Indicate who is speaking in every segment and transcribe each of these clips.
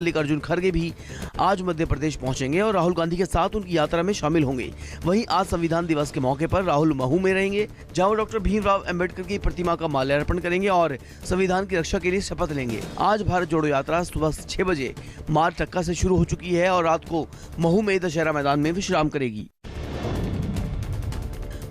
Speaker 1: मल्लिकार्जुन खड़गे भी आज मध्य प्रदेश पहुंचेंगे और राहुल गांधी के साथ उनकी यात्रा में शामिल होंगे। वहीं आज संविधान दिवस के मौके पर राहुल महू में रहेंगे, जहां वो डॉक्टर भीमराव अंबेडकर की प्रतिमा का माल्यार्पण करेंगे और संविधान की रक्षा के लिए शपथ लेंगे। आज भारत जोड़ो यात्रा सुबह 6 बजे मार टक्का से शुरू हो चुकी है और रात को महू में दशहरा मैदान में विश्राम करेगी।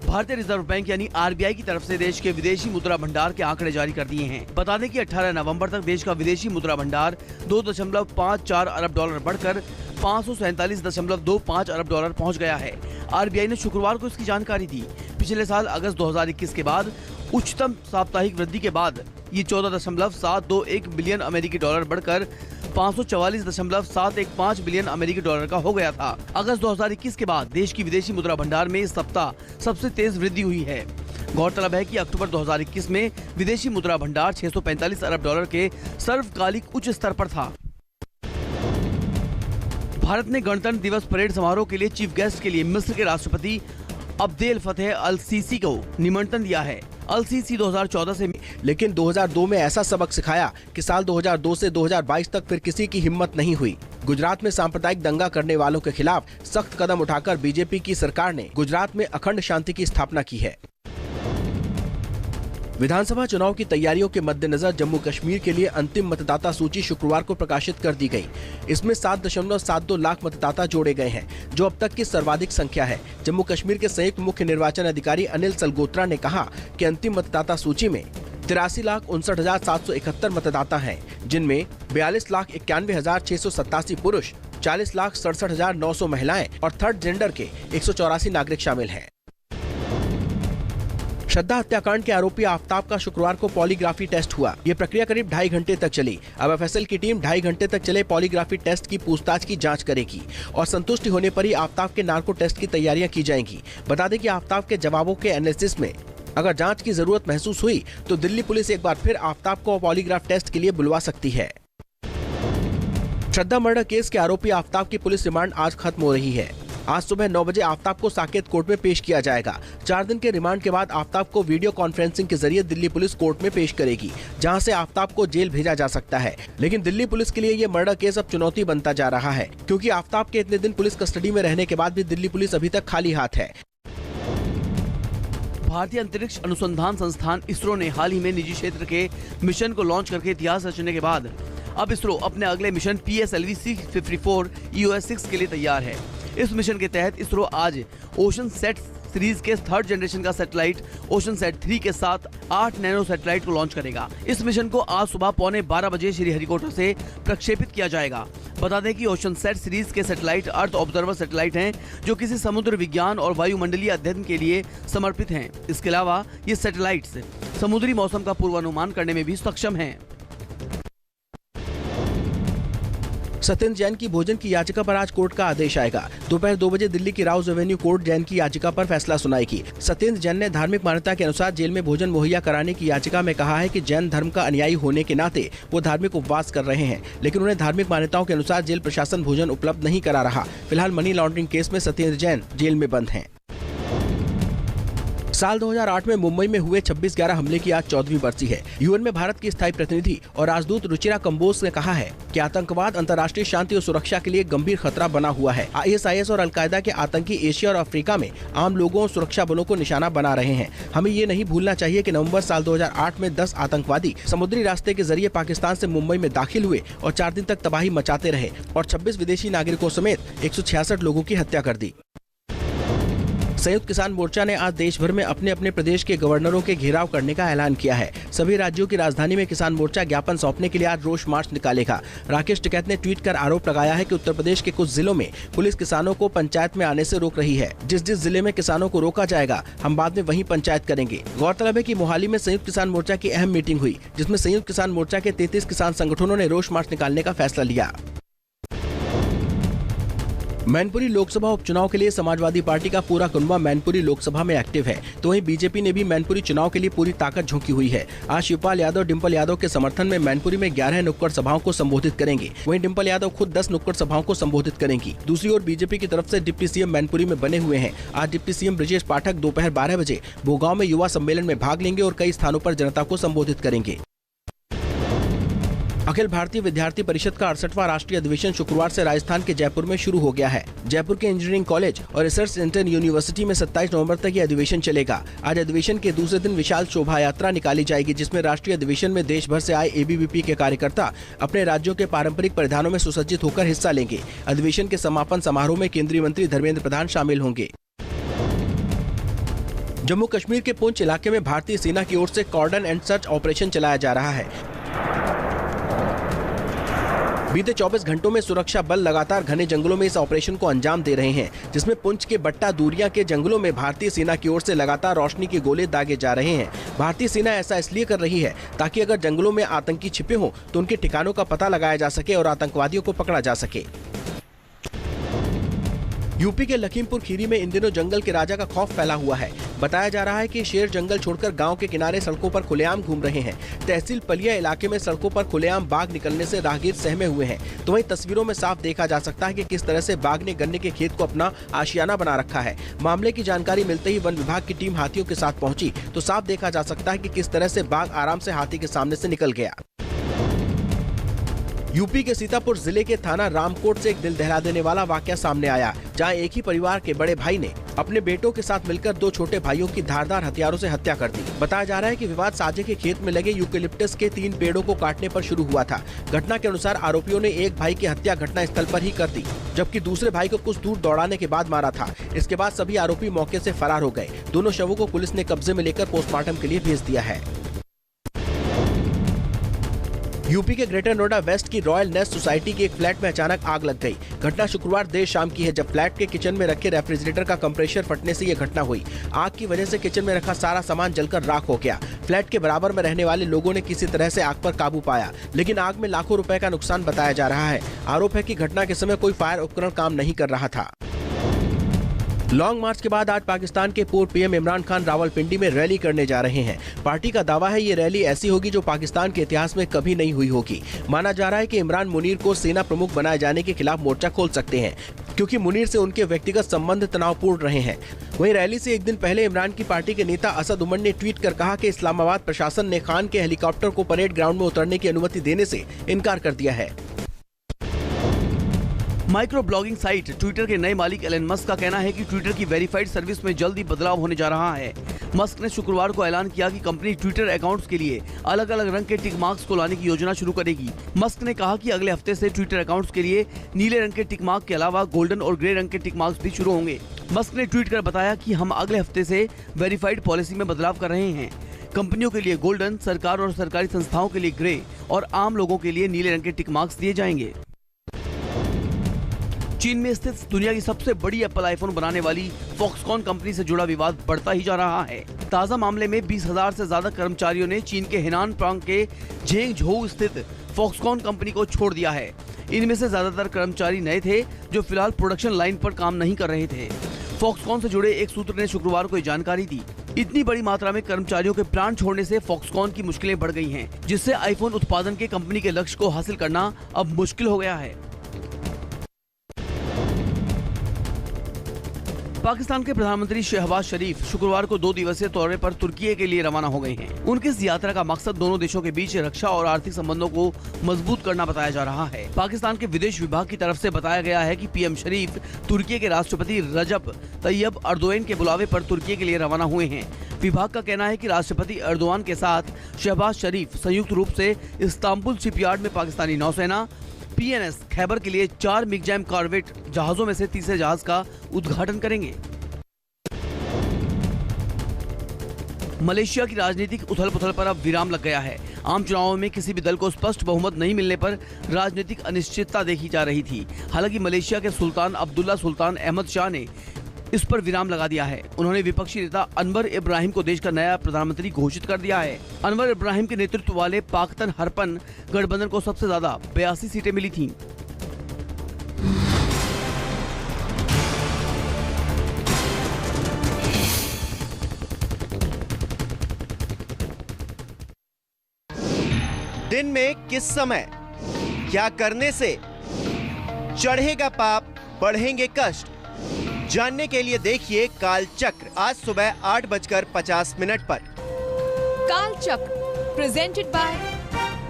Speaker 1: भारतीय रिजर्व बैंक यानी आरबीआई की तरफ से देश के विदेशी मुद्रा भंडार के आंकड़े जारी कर दिए हैं। बता दें कि 18 नवंबर तक देश का विदेशी मुद्रा भंडार 2.54 अरब डॉलर बढ़कर 547.25 अरब डॉलर पहुंच गया है। आरबीआई ने शुक्रवार को इसकी जानकारी दी। पिछले साल अगस्त 2021 के बाद उच्चतम साप्ताहिक वृद्धि के बाद ये 14.721 बिलियन अमेरिकी डॉलर बढ़कर 544.715 बिलियन अमेरिकी डॉलर का हो गया था। अगस्त 2021 के बाद देश की विदेशी मुद्रा भंडार में इस सप्ताह सबसे तेज वृद्धि हुई है। गौरतलब है कि अक्टूबर 2021 में विदेशी मुद्रा भंडार 645 अरब डॉलर के सर्वकालिक उच्च स्तर पर था। भारत ने गणतंत्र दिवस परेड समारोह के लिए चीफ गेस्ट के लिए मिस्र के राष्ट्रपति अब्देल फतेह अल सीसी को निमंत्रण दिया है। अल सीसी 2014 से
Speaker 2: लेकिन 2002 में ऐसा सबक सिखाया कि साल 2002 से 2022 तक फिर किसी की हिम्मत नहीं हुई। गुजरात में सांप्रदायिक दंगा करने वालों के खिलाफ सख्त कदम उठाकर बीजेपी की सरकार ने गुजरात में अखंड शांति की स्थापना की है। विधानसभा चुनाव की तैयारियों के मद्देनजर जम्मू कश्मीर के लिए अंतिम मतदाता सूची शुक्रवार को प्रकाशित कर दी गई। इसमें 7.72 लाख मतदाता जोड़े गए हैं, जो अब तक की सर्वाधिक संख्या है। जम्मू कश्मीर के संयुक्त मुख्य निर्वाचन अधिकारी अनिल सलगोत्रा ने कहा कि अंतिम मतदाता सूची में 83,59,771 मतदाता हैं, जिनमें 42,91,687 पुरुष, 40,67,900 महिलाएं और थर्ड जेंडर के 184 नागरिक शामिल हैं। श्रद्धा हत्याकांड के आरोपी आफताब का शुक्रवार को पॉलीग्राफी टेस्ट हुआ। ये प्रक्रिया करीब 2.5 घंटे तक चली। अब एफएसएल की टीम 2.5 घंटे तक चले पॉलीग्राफी टेस्ट की पूछताछ की जांच करेगी और संतुष्टि होने पर ही आफताब के नार्को टेस्ट की तैयारियां की जाएंगी। बता दें कि आफताब के जवाबों के एनालिसिस में अगर जांच की जरूरत महसूस हुई तो दिल्ली पुलिस एक बार फिर आफताब को पॉलीग्राफ टेस्ट के लिए बुलवा सकती है। श्रद्धा मर्डर केस के आरोपी आफताब की पुलिस रिमांड आज खत्म हो रही है। आज सुबह 9 बजे आफताब को साकेत कोर्ट में पेश किया जाएगा। 4 दिन के रिमांड के बाद आफताब को वीडियो कॉन्फ्रेंसिंग के जरिए दिल्ली पुलिस कोर्ट में पेश करेगी, जहां से आफताब को जेल भेजा जा सकता है। लेकिन दिल्ली पुलिस के लिए ये मर्डर केस अब चुनौती बनता जा रहा है, क्योंकि आफताब के इतने दिन पुलिस कस्टडी में रहने के बाद भी दिल्ली पुलिस अभी तक खाली हाथ है।
Speaker 1: भारतीय अंतरिक्ष अनुसंधान संस्थान इसरो ने हाल ही में निजी क्षेत्र के मिशन को लॉन्च करके इतिहास रचने के बाद अब इसरो अपने अगले मिशन PSLV C54 EOS-6 के लिए तैयार है। इस मिशन के तहत इसरो आज ओशन सेट सीरीज के 3rd जनरेशन का सैटेलाइट ओशन सेट 3 के साथ 8 नैनो सैटेलाइट को लॉन्च करेगा। इस मिशन को आज सुबह 11:15 बजे श्रीहरिकोटा से प्रक्षेपित किया जाएगा। बता दें कि ओशन सेट सीरीज के सैटेलाइट अर्थ ऑब्जर्वर सैटेलाइट हैं, जो किसी समुद्र विज्ञान और वायुमंडलीय अध्ययन के लिए समर्पित हैं। इसके अलावा ये सैटेलाइट्स समुद्री मौसम का पूर्वानुमान करने में भी सक्षम हैं।
Speaker 2: सत्येंद्र जैन की भोजन की याचिका पर आज कोर्ट का आदेश आएगा। दोपहर 2 बजे दिल्ली की राउज एवेन्यू कोर्ट जैन की याचिका पर फैसला सुनाएगी। सत्येंद्र जैन ने धार्मिक मान्यता के अनुसार जेल में भोजन मुहैया कराने की याचिका में कहा है कि जैन धर्म का अनुयायी होने के नाते वो धार्मिक उपवास कर रहे हैं, लेकिन उन्हें धार्मिक मान्यताओं के अनुसार जेल प्रशासन भोजन उपलब्ध नहीं करा रहा। फिलहाल मनी लॉन्ड्रिंग केस में सत्येंद्र जैन जेल में बंद हैं। साल 2008 में मुंबई में हुए 26/11 हमले की आज 14वीं बरसी है। यूएन में भारत की स्थायी प्रतिनिधि और राजदूत रुचिरा कंबोज ने कहा है कि आतंकवाद अंतर्राष्ट्रीय शांति और सुरक्षा के लिए गंभीर खतरा बना हुआ है। ISIS और अलकायदा के आतंकी एशिया और अफ्रीका में आम लोगों और सुरक्षा बलों को निशाना बना रहे हैं। हमें ये नहीं भूलना चाहिए कि नवंबर साल 2008 में 10 आतंकवादी समुद्री रास्ते के जरिए पाकिस्तान से मुंबई में दाखिल हुए और 4 दिन तक तबाही मचाते रहे और 26 विदेशी नागरिकों समेत 166 लोगों की हत्या कर दी। संयुक्त किसान मोर्चा ने आज देश भर में अपने अपने प्रदेश के गवर्नरों के घेराव करने का ऐलान किया है। सभी राज्यों की राजधानी में किसान मोर्चा ज्ञापन सौंपने के लिए आज रोष मार्च निकालेगा। राकेश टिकैत ने ट्वीट कर आरोप लगाया है कि उत्तर प्रदेश के कुछ जिलों में पुलिस किसानों को पंचायत में आने से रोक रही है। जिस जिले में किसानों को रोका जाएगा, हम बाद में वहीं पंचायत करेंगे। गौरतलब है कि मोहाली में संयुक्त किसान मोर्चा की अहम मीटिंग हुई, जिसमें संयुक्त किसान मोर्चा के 33 किसान संगठनों ने रोष मार्च निकालने का फैसला लिया। मैनपुरी लोकसभा उपचुनाव के लिए समाजवादी पार्टी का पूरा कुनबा मैनपुरी लोकसभा में एक्टिव है, तो वहीं बीजेपी ने भी मैनपुरी चुनाव के लिए पूरी ताकत झोंकी हुई है। आज शिवपाल यादव डिम्पल यादव के समर्थन में मैनपुरी में 11 नुक्कड़ सभाओं को संबोधित करेंगे। वहीं डिम्पल यादव खुद 10 नुक्कड़ सभाओं को संबोधित करेंगी। दूसरी ओर बीजेपी की तरफ से डिप्टी सीएम मैनपुरी में बने हुए हैं। आज डिप्टी सीएम ब्रजेश पाठक दोपहर 12 बजे भोगांव में युवा सम्मेलन में भाग लेंगे और कई स्थानों पर जनता को संबोधित करेंगे। अखिल भारतीय विद्यार्थी परिषद का 68वां राष्ट्रीय अधिवेशन शुक्रवार से राजस्थान के जयपुर में शुरू हो गया है। जयपुर के इंजीनियरिंग कॉलेज और रिसर्च सेंटर यूनिवर्सिटी में 27 नवंबर तक ये अधिवेशन चलेगा। आज अधिवेशन के दूसरे दिन विशाल शोभा यात्रा निकाली जाएगी, जिसमें राष्ट्रीय अधिवेशन में देश भर से आए एबीवीपी के कार्यकर्ता अपने राज्यों के पारंपरिक परिधानों में सुसज्जित होकर हिस्सा लेंगे। अधिवेशन के समापन समारोह में केंद्रीय मंत्री धर्मेंद्र प्रधान शामिल होंगे। जम्मू कश्मीर के पुंछ इलाके में भारतीय सेना की ओर से कॉर्डन एंड सर्च ऑपरेशन चलाया जा रहा है। बीते 24 घंटों में सुरक्षा बल लगातार घने जंगलों में इस ऑपरेशन को अंजाम दे रहे हैं, जिसमें पुंछ के बट्टा दूरिया के जंगलों में भारतीय सेना की ओर से लगातार रोशनी के गोले दागे जा रहे हैं। भारतीय सेना ऐसा इसलिए कर रही है ताकि अगर जंगलों में आतंकी छिपे हों तो उनके ठिकानों का पता लगाया जा सके और आतंकवादियों को पकड़ा जा सके। यूपी के लखीमपुर खीरी में इन दिनों जंगल के राजा का खौफ फैला हुआ है। बताया जा रहा है कि शेर जंगल छोड़कर गांव के किनारे सड़कों पर खुलेआम घूम रहे हैं। तहसील पलिया इलाके में सड़कों पर खुलेआम बाघ निकलने से राहगीर सहमे हुए हैं। तो वहीं तस्वीरों में साफ देखा जा सकता है कि किस तरह से बाघ ने गन्ने के खेत को अपना आशियाना बना रखा है। मामले की जानकारी मिलते ही वन विभाग की टीम हाथियों के साथ पहुंची तो साफ देखा जा सकता है कि किस तरह से बाघ आराम से हाथी के सामने से निकल गया। यूपी के सीतापुर जिले के थाना रामकोट से एक दिल दहला देने वाला वाकया सामने आया, जहां एक ही परिवार के बड़े भाई ने अपने बेटों के साथ मिलकर 2 छोटे भाइयों की धारदार हथियारों से हत्या कर दी। बताया जा रहा है कि विवाद साझे के खेत में लगे यूकेलिप्टस के 3 पेड़ों को काटने पर शुरू हुआ था। घटना के अनुसार आरोपियों ने एक भाई की हत्या घटना स्थल पर ही कर दी, जबकि दूसरे भाई को कुछ दूर दौड़ाने के बाद मारा था। इसके बाद सभी आरोपी मौके से फरार हो गए। दोनों शवों को पुलिस ने कब्जे में लेकर पोस्टमार्टम के लिए भेज दिया है। यूपी के ग्रेटर नोएडा वेस्ट की रॉयल नेस्ट सोसाइटी के एक फ्लैट में अचानक आग लग गई। घटना शुक्रवार देर शाम की है, जब फ्लैट के किचन में रखे रेफ्रिजरेटर का कंप्रेसर फटने से ये घटना हुई। आग की वजह से किचन में रखा सारा सामान जलकर राख हो गया। फ्लैट के बराबर में रहने वाले लोगों ने किसी तरह से आग पर काबू पाया, लेकिन आग में लाखों रुपए का नुकसान बताया जा रहा है। आरोप है कि घटना के समय कोई फायर उपकरण काम नहीं कर रहा था। लॉन्ग मार्च के बाद आज पाकिस्तान के पूर्व पीएम इमरान खान रावलपिंडी में रैली करने जा रहे हैं। पार्टी का दावा है ये रैली ऐसी होगी जो पाकिस्तान के इतिहास में कभी नहीं हुई होगी। माना जा रहा है कि इमरान मुनीर को सेना प्रमुख बनाए जाने के खिलाफ मोर्चा खोल सकते हैं, क्योंकि मुनीर से उनके व्यक्तिगत संबंध तनावपूर्ण रहे हैं। वहीं रैली से एक दिन पहले इमरान की पार्टी के नेता असद उमर ने ट्वीट कर कहा कि इस्लामाबाद प्रशासन ने खान के हेलीकॉप्टर को परेड ग्राउंड में उतरने की अनुमति देने से इनकार कर दिया है।
Speaker 1: माइक्रो ब्लॉगिंग साइट ट्विटर के नए मालिक एलन मस्क का कहना है कि ट्विटर की वेरीफाइड सर्विस में जल्द ही बदलाव होने जा रहा है। मस्क ने शुक्रवार को ऐलान किया कि कंपनी ट्विटर अकाउंट्स के लिए अलग अलग रंग के टिक मार्क्स को लाने की योजना शुरू करेगी। मस्क ने कहा कि अगले हफ्ते से ट्विटर अकाउंट्स के लिए नीले रंग के टिक मार्क के अलावा गोल्डन और ग्रे रंग के टिक मार्क्स भी शुरू होंगे। मस्क ने ट्वीट कर बताया कि हम अगले हफ्ते से वेरीफाइड पॉलिसी में बदलाव कर रहे हैं। कंपनियों के लिए गोल्डन, सरकार और सरकारी संस्थाओं के लिए ग्रे और आम लोगों के लिए नीले रंग के टिक मार्क्स दिए जाएंगे। चीन में स्थित दुनिया की सबसे बड़ी एप्पल आईफोन बनाने वाली फॉक्सकॉन कंपनी से जुड़ा विवाद बढ़ता ही जा रहा है। ताजा मामले में 20,000 से ज्यादा कर्मचारियों ने चीन के हेनान प्रांत के झेंगझोउ स्थित फॉक्सकॉन कंपनी को छोड़ दिया है। इनमें से ज्यादातर कर्मचारी नए थे जो फिलहाल प्रोडक्शन लाइन पर काम नहीं कर रहे थे। फॉक्सकॉन से जुड़े एक सूत्र ने शुक्रवार को जानकारी दी। इतनी बड़ी मात्रा में कर्मचारियों के प्राण छोड़ने से फॉक्सकॉन की मुश्किलें बढ़ गई हैं, जिससे आईफोन उत्पादन के कंपनी के लक्ष्य को हासिल करना अब मुश्किल हो गया है। पाकिस्तान के प्रधानमंत्री शहबाज शरीफ शुक्रवार को 2 दिवसीय दौरे पर तुर्की के लिए रवाना हो गए हैं। उनकी इस यात्रा का मकसद दोनों देशों के बीच रक्षा और आर्थिक संबंधों को मजबूत करना बताया जा रहा है। पाकिस्तान के विदेश विभाग की तरफ से बताया गया है कि पीएम शरीफ तुर्की के राष्ट्रपति रजब तैयब अर्दोआन के बुलावे पर तुर्की के लिए रवाना हुए हैं। विभाग का कहना है कि राष्ट्रपति अर्दोआन के साथ शहबाज शरीफ संयुक्त रूप से इस्तांबुल शिपयार्ड में पाकिस्तानी नौसेना PNS खैबर के लिए 4 मिगजैम कॉर्वेट जहाजों में से तीसरे जहाज का उद्घाटन करेंगे। मलेशिया की राजनीतिक उथल-पुथल पर अब विराम लग गया है। आम चुनावों में किसी भी दल को स्पष्ट बहुमत नहीं मिलने पर राजनीतिक अनिश्चितता देखी जा रही थी। हालांकि मलेशिया के सुल्तान अब्दुल्ला सुल्तान अहमद शाह ने इस पर विराम लगा दिया है। उन्होंने विपक्षी नेता अनवर इब्राहिम को देश का नया प्रधानमंत्री घोषित कर दिया है। अनवर इब्राहिम के नेतृत्व वाले पाकतन हरपन गठबंधन को सबसे ज्यादा 82 सीटें मिली थीं।
Speaker 3: दिन में किस समय क्या करने से चढ़ेगा पाप, बढ़ेंगे कष्ट, जानने के लिए देखिए काल चक्र आज सुबह 8:50 पर।
Speaker 4: काल चक्र प्रेजेंटेड बाय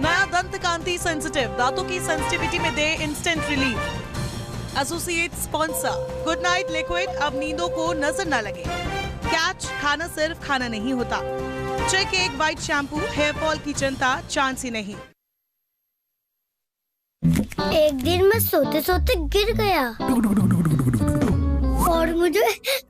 Speaker 4: नया दंत कांति सेंसिटिव, दांतों की सेंसिटिविटी में दे instant relief. Associate sponsor good night liquid, अब नींदों को नजर न लगे। कैच, खाना सिर्फ खाना नहीं होता। चेक एक वाइट शैम्पू, हेयर फॉल की चिंता चांस ही नहीं।
Speaker 5: एक दिन मैं सोते सोते गिर गया और मुझे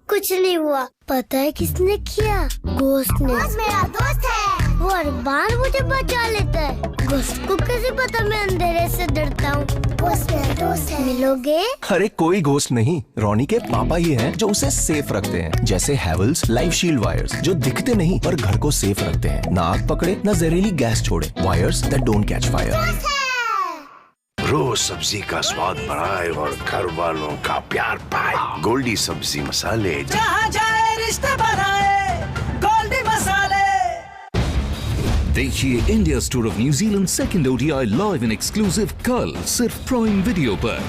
Speaker 5: कुछ नहीं हुआ। पता है किसने किया? घोस्ट ने। मेरा दोस्त है, वो हर बार मुझे बचा लेता है। घोस्ट को कैसे पता मैं अंधेरे से डरता हूँ? घोस्ट मेरा दोस्त है, मिलोगे?
Speaker 6: अरे कोई घोस्ट नहीं, रोनी के पापा ही हैं जो उसे सेफ रखते हैं। जैसे हैवेल्स लाइफ शील्ड वायर्स, जो दिखते नहीं पर घर को सेफ रखते हैं। ना आग पकड़े, ना जहरीली गैस छोड़े। Wires that don't catch fire.
Speaker 7: रोज सब्जी का स्वाद बढ़ाए और घर वालों का प्यार पाए। गोल्डी सब्जी मसाले,
Speaker 8: जहाँ जाए रिश्ते बनाए, गोल्डी मसाले।
Speaker 9: देखिए India store of New Zealand second ODI live in exclusive कल सिर्फ प्राइम वीडियो पर।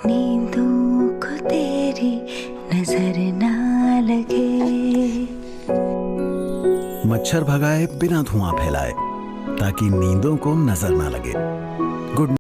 Speaker 10: नींदों को तेरी नजर ना लगे।
Speaker 11: मच्छर भगाए बिना धुआं फैलाए, ताकि नींदों को नजर ना लगे। गुड